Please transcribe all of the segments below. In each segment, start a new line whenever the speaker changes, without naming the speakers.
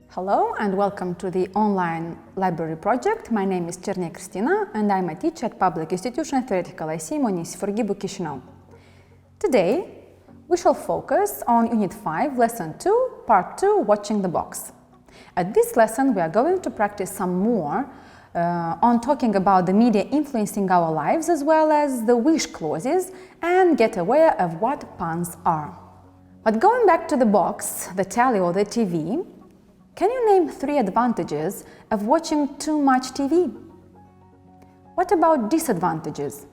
Hello and welcome to the online library project. My name is Cernei Kristina and I'm a teacher at Public Institution Theoretical IC Municipiul Chisinau. Today we shall focus on Unit 5, Lesson 2, Part 2, Watching the Box. At this lesson we are going to practice some more on talking about the media influencing our lives as well as the wish clauses and get aware of what puns are. But going back to the box, the telly or the TV, can you name 3 advantages of watching too much TV? What about disadvantages?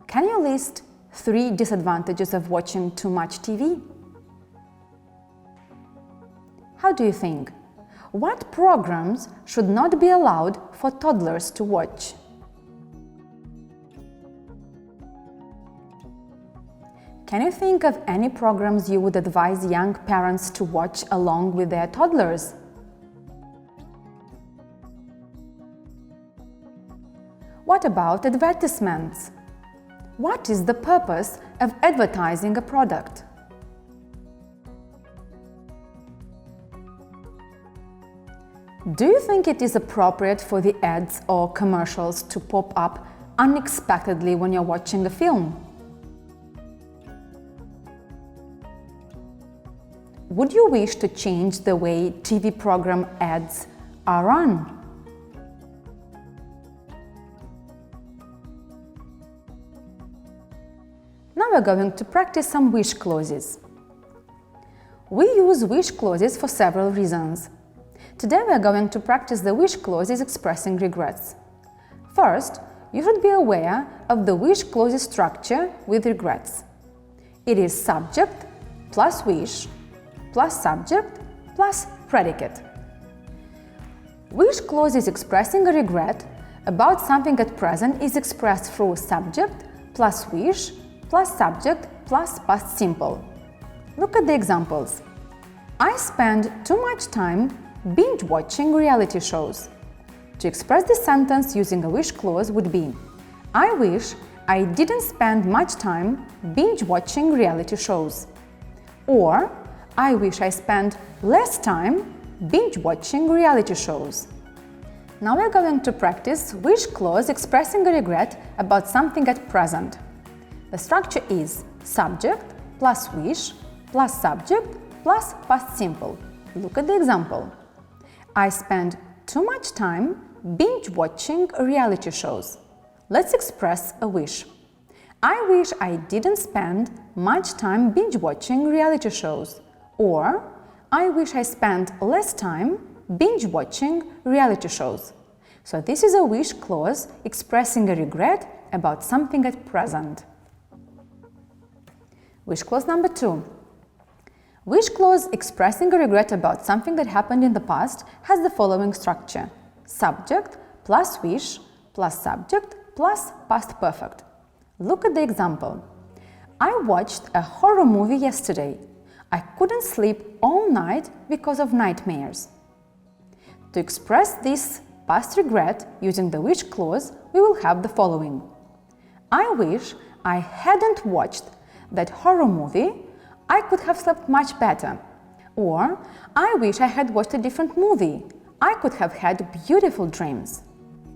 Can you list 3 disadvantages of watching too much TV? How do you think? What programs should not be allowed for toddlers to watch? Can you think of any programs you would advise young parents to watch along with their toddlers? What about advertisements? What is the purpose of advertising a product? Do you think it is appropriate for the ads or commercials to pop up unexpectedly when you're watching a film? Would you wish to change the way TV program ads are run? Now we're going to practice some wish clauses. We use wish clauses for several reasons. Today we are going to practice the wish clauses expressing regrets. First, you should be aware of the wish clauses structure with regrets. It is subject plus wish plus subject plus predicate. Wish clauses expressing a regret about something at present is expressed through subject plus wish plus subject plus past simple. Look at the examples. I spend too much time binge watching reality shows. To express this sentence using a wish clause would be I wish I didn't spend much time binge watching reality shows. Or I wish I spent less time binge watching reality shows. Now we're going to practice wish clause expressing a regret about something at present. The structure is subject plus wish plus subject plus past simple. Look at the example. I spend too much time binge watching reality shows. Let's express a wish. I wish I didn't spend much time binge watching reality shows. Or, I wish I spent less time binge watching reality shows. So this is a wish clause expressing a regret about something at present. Wish clause number 2. Wish clause expressing a regret about something that happened in the past has the following structure. Subject plus wish plus subject plus past perfect. Look at the example. I watched a horror movie yesterday. I couldn't sleep all night because of nightmares. To express this past regret using the wish clause, we will have the following. I wish I hadn't watched that horror movie. I could have slept much better. Or, I wish I had watched a different movie. I could have had beautiful dreams.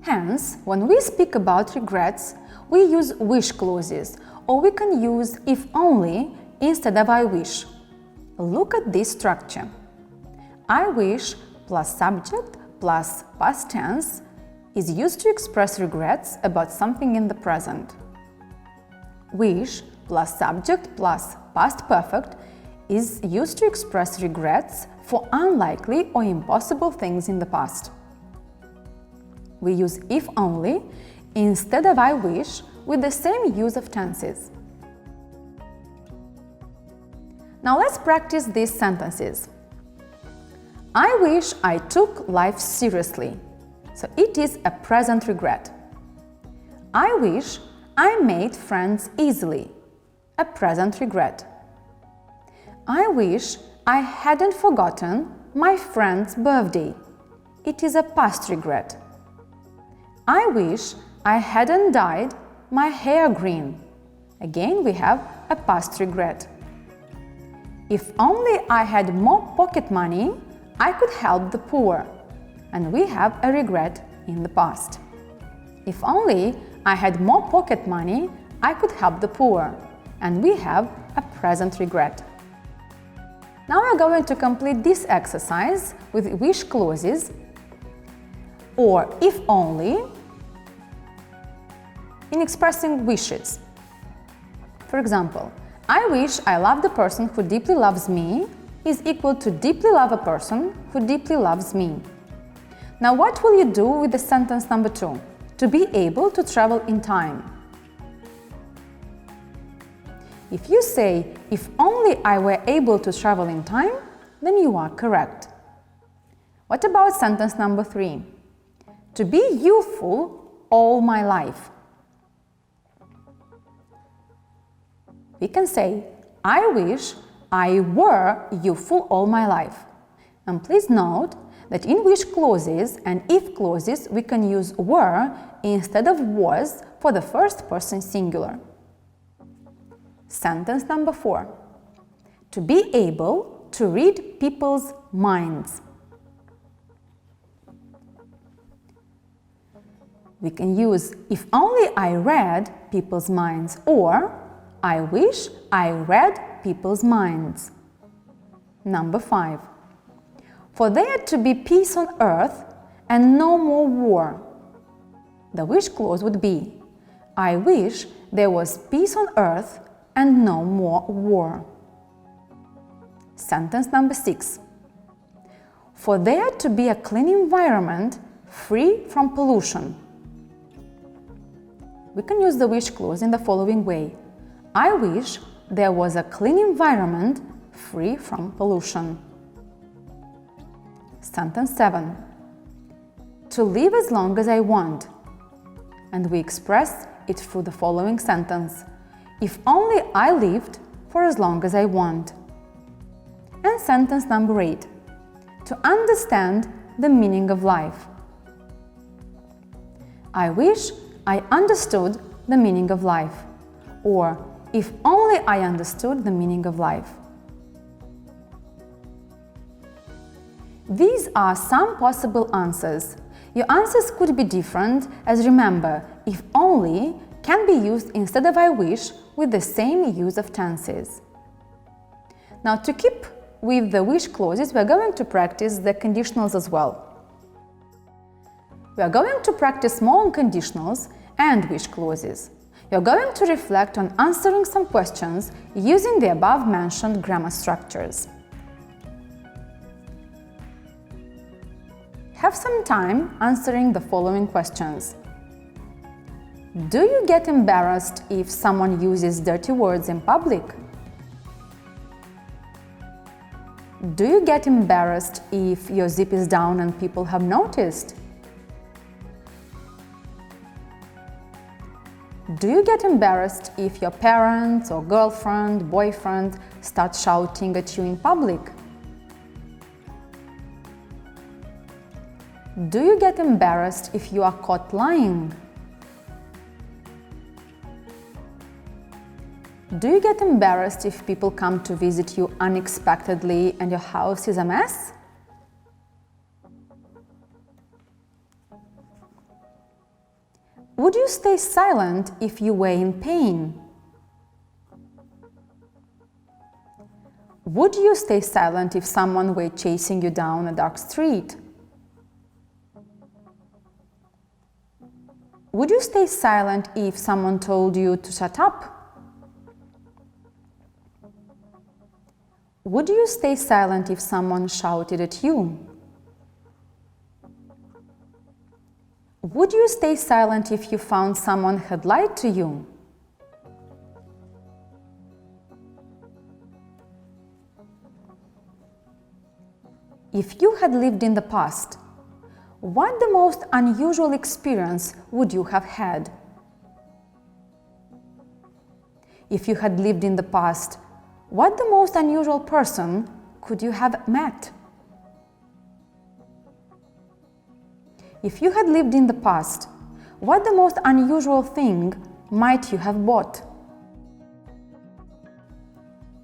Hence, when we speak about regrets, we use wish clauses, or we can use if only instead of I wish. Look at this structure. I wish plus subject plus past tense is used to express regrets about something in the present. Wish plus subject plus past perfect is used to express regrets for unlikely or impossible things in the past. We use if only instead of I wish with the same use of tenses. Now let's practice these sentences. I wish I took life seriously. So it is a present regret. I wish I made friends easily. a present regret. I wish I hadn't forgotten my friend's birthday. It is a past regret. I wish I hadn't dyed my hair green. Again, we have a past regret. If only I had more pocket money, I could help the poor. And we have a regret in the past. If only I had more pocket money, I could help the poor. And we have a present regret. Now we're going to complete this exercise with wish clauses or if only in expressing wishes. For example, I wish I love the person who deeply loves me is equal to deeply love a person who deeply loves me. Now what will you do with the sentence number 2? To be able to travel in time. If you say, if only I were able to travel in time, then you are correct. What about sentence number 3? To be youthful all my life. We can say, I wish I were youthful all my life. And please note that in wish clauses and if clauses we can use were instead of was for the first person singular. Sentence number 4. To be able to read people's minds. We can use if only I read people's minds or I wish I read people's minds. Number 5. For there to be peace on earth and no more war. The wish clause would be I wish there was peace on earth and no more war. Sentence number 6. For there to be a clean environment free from pollution. We can use the wish clause in the following way. I wish there was a clean environment free from pollution. Sentence 7. To live as long as I want. And we express it through the following sentence. If only I lived for as long as I want. And sentence number 8. To understand the meaning of life. I wish I understood the meaning of life. Or, if only I understood the meaning of life. These are some possible answers. Your answers could be different, as remember, if only can be used instead of I wish with the same use of tenses. Now, to keep with the wish clauses, we are going to practice the conditionals as well. We are going to practice more on conditionals and wish clauses. You are going to reflect on answering some questions using the above-mentioned grammar structures. Have some time answering the following questions. Do you get embarrassed if someone uses dirty words in public? Do you get embarrassed if your zip is down and people have noticed? Do you get embarrassed if your parents or girlfriend, boyfriend start shouting at you in public? Do you get embarrassed if you are caught lying? Do you get embarrassed if people come to visit you unexpectedly and your house is a mess? Would you stay silent if you were in pain? Would you stay silent if someone were chasing you down a dark street? Would you stay silent if someone told you to shut up? Would you stay silent if someone shouted at you? Would you stay silent if you found someone had lied to you? If you had lived in the past, what the most unusual experience would you have had? If you had lived in the past, what the most unusual person could you have met? If you had lived in the past, what the most unusual thing might you have bought?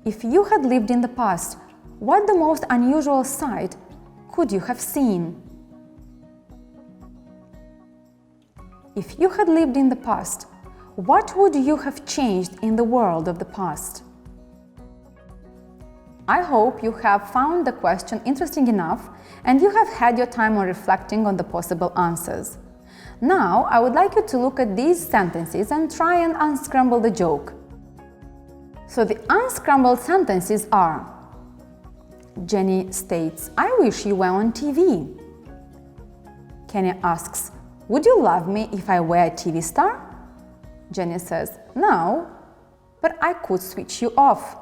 If you had lived in the past, what the most unusual sight could you have seen? If you had lived in the past, what would you have changed in the world of the past? I hope you have found the question interesting enough and you have had your time on reflecting on the possible answers. Now, I would like you to look at these sentences and try and unscramble the joke. So the unscrambled sentences are: Jenny states, "I wish you were on TV." Kenny asks, "Would you love me if I were a TV star?" Jenny says, "No, but I could switch you off."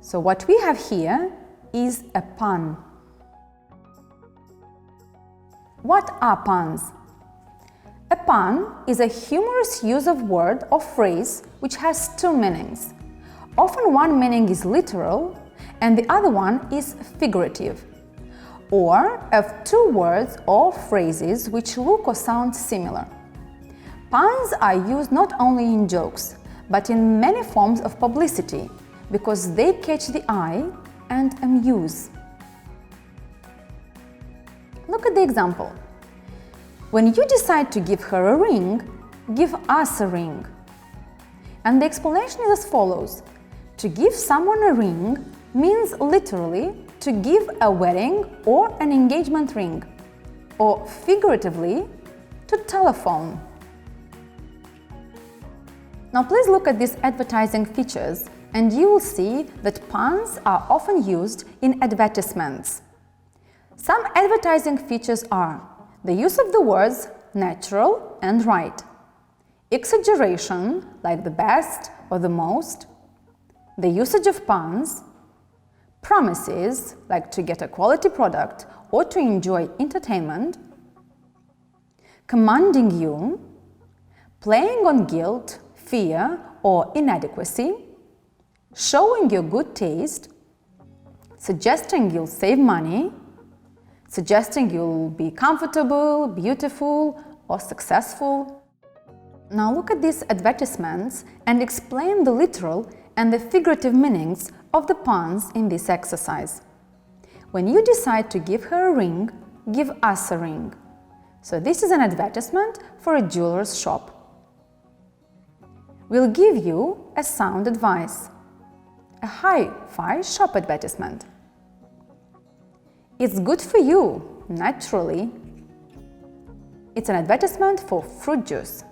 So what we have here is a pun. What are puns? A pun is a humorous use of word or phrase which has two meanings. Often one meaning is literal and the other one is figurative, or of two words or phrases which look or sound similar. Puns are used not only in jokes, but in many forms of publicity because they catch the eye and amuse. Look at the example. When you decide to give her a ring, give us a ring. And the explanation is as follows. To give someone a ring means literally to give a wedding or an engagement ring, or figuratively, to telephone. Now please look at these advertising features and you will see that puns are often used in advertisements. Some advertising features are the use of the words natural and right, exaggeration like the best or the most, the usage of puns, promises like to get a quality product or to enjoy entertainment, commanding you, playing on guilt, fear or inadequacy, showing your good taste, suggesting you'll save money, suggesting you'll be comfortable, beautiful, or successful. Now look at these advertisements and explain the literal and the figurative meanings of the puns in this exercise. When you decide to give her a ring, give us a ring. So this is an advertisement for a jeweler's shop. We'll give you a sound advice. A hi-fi shop advertisement. It's good for you, naturally. It's an advertisement for fruit juice.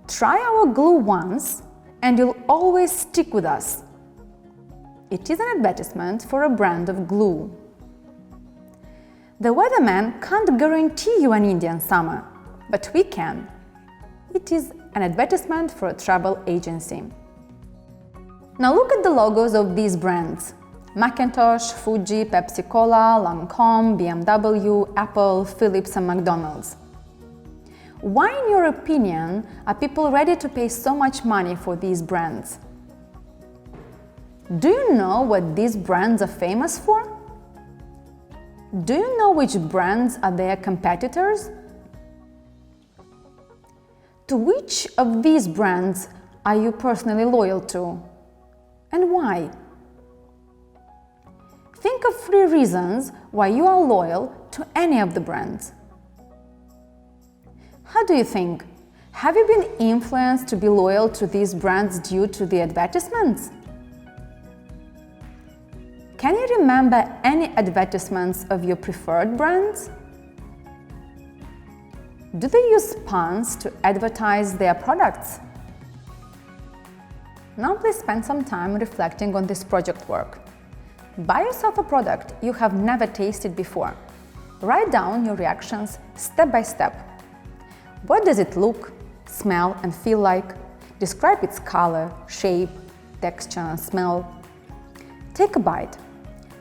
Try our glue once and you'll always stick with us. It is an advertisement for a brand of glue. The weatherman can't guarantee you an Indian summer, but we can. It is an advertisement for a travel agency. Now look at the logos of these brands: Macintosh, Fuji, Pepsi-Cola, Lancome, BMW, Apple, Philips and McDonald's. Why, in your opinion, are people ready to pay so much money for these brands? Do you know what these brands are famous for? Do you know which brands are their competitors? To which of these brands are you personally loyal to? And why? Think of 3 reasons why you are loyal to any of the brands. How do you think? Have you been influenced to be loyal to these brands due to the advertisements? Can you remember any advertisements of your preferred brands? Do they use puns to advertise their products? Now please spend some time reflecting on this project work. Buy yourself a product you have never tasted before. Write down your reactions step by step. What does it look, smell and feel like? Describe its color, shape, texture and smell. Take a bite.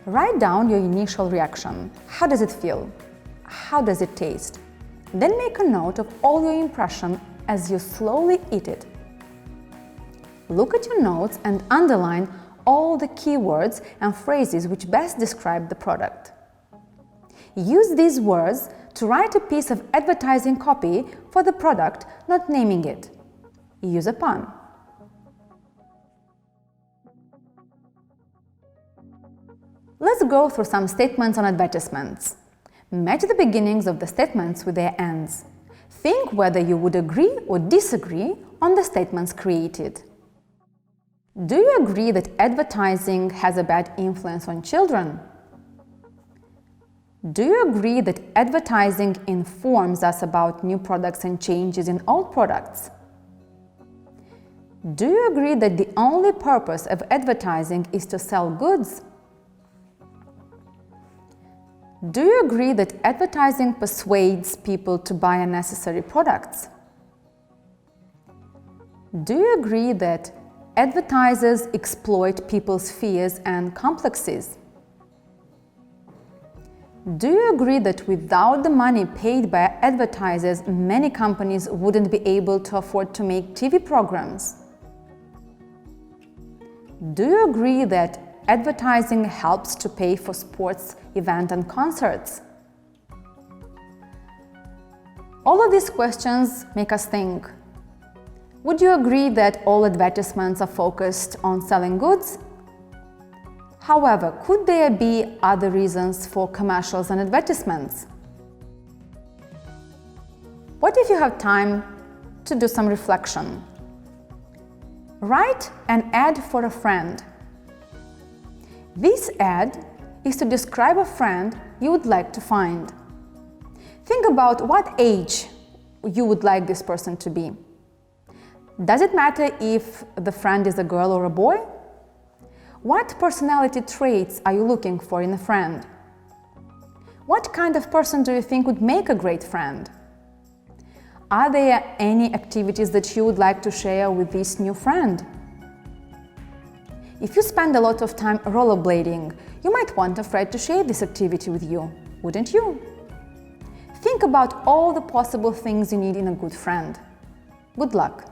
Write down your initial reaction. How does it feel? How does it taste? Then make a note of all your impressions as you slowly eat it. Look at your notes and underline all the keywords and phrases which best describe the product. Use these words to write a piece of advertising copy for the product, not naming it. Use a pun. Let's go through some statements on advertisements. Match the beginnings of the statements with their ends. Think whether you would agree or disagree on the statements created. Do you agree that advertising has a bad influence on children? Do you agree that advertising informs us about new products and changes in old products? Do you agree that the only purpose of advertising is to sell goods? Do you agree that advertising persuades people to buy unnecessary products? Do you agree that advertisers exploit people's fears and complexes? Do you agree that without the money paid by advertisers, many companies wouldn't be able to afford to make TV programs? Do you agree that advertising helps to pay for sports events and concerts? All of these questions make us think. Would you agree that all advertisements are focused on selling goods? However, could there be other reasons for commercials and advertisements? What if you have time to do some reflection? Write an ad for a friend. This ad is to describe a friend you would like to find. Think about what age you would like this person to be. Does it matter if the friend is a girl or a boy? What personality traits are you looking for in a friend? What kind of person do you think would make a great friend? Are there any activities that you would like to share with this new friend? If you spend a lot of time rollerblading, you might want a friend to share this activity with you, wouldn't you? Think about all the possible things you need in a good friend. Good luck!